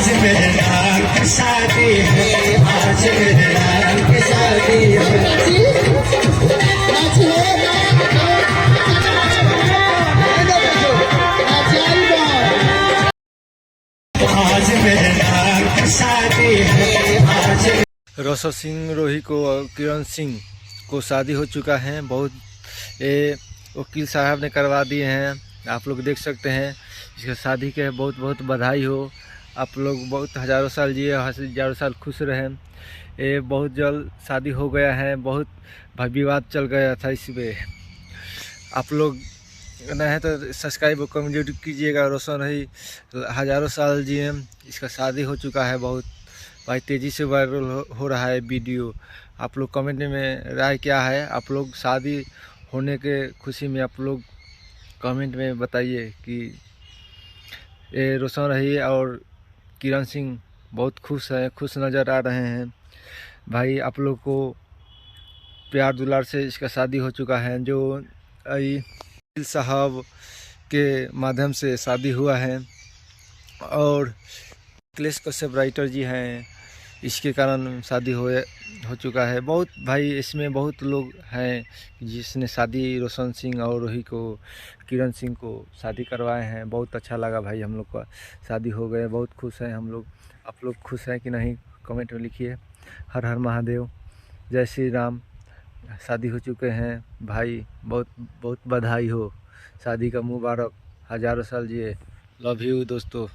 आज मेरे नाम की शादी है, आज मेरे नाम की शादी है। आज मेरे नाम की शादी है, आज रोशन सिंह रोही को और किरण सिंह को शादी हो चुका है। बहुत ये वकील साहब ने करवा दिए हैं, आप लोग देख सकते हैं। इसका शादी के बहुत बहुत बधाई हो। आप लोग बहुत हज़ारों साल जिए, हज़ारों साल खुश रहें। ये बहुत जल्द शादी हो गया है। बहुत विवाद चल गया था इसमें। आप लोग न है तो सब्सक्राइब और कमेंट कीजिएगा। रोशन रही हज़ारों साल जिए। इसका शादी हो चुका है। बहुत भाई तेज़ी से वायरल हो रहा है वीडियो। आप लोग कमेंट में राय क्या है? आप लोग शादी होने के खुशी में आप लोग कमेंट में बताइए कि ये रोशन रही और किरण सिंह बहुत खुश है, खुश नज़र आ रहे हैं। भाई आप लोग को प्यार दुलार से इसका शादी हो चुका है। जो वकील साहब के माध्यम से शादी हुआ है और अखिलेश कश्यप राइटर जी हैं, इसके कारण शादी हो चुका है। बहुत भाई इसमें बहुत लोग हैं जिसने शादी रोशन सिंह और रोही को, किरण सिंह को शादी करवाए हैं। बहुत अच्छा लगा भाई, हम लोग का शादी हो गए, बहुत खुश हैं हम लोग। आप लोग खुश हैं कि नहीं? कमेंट में लिखिए। हर हर महादेव, जय श्री राम। शादी हो चुके हैं भाई, बहुत बहुत बधाई हो। शादी का मुबारक, हज़ारों साल जिए। लव यू दोस्तों।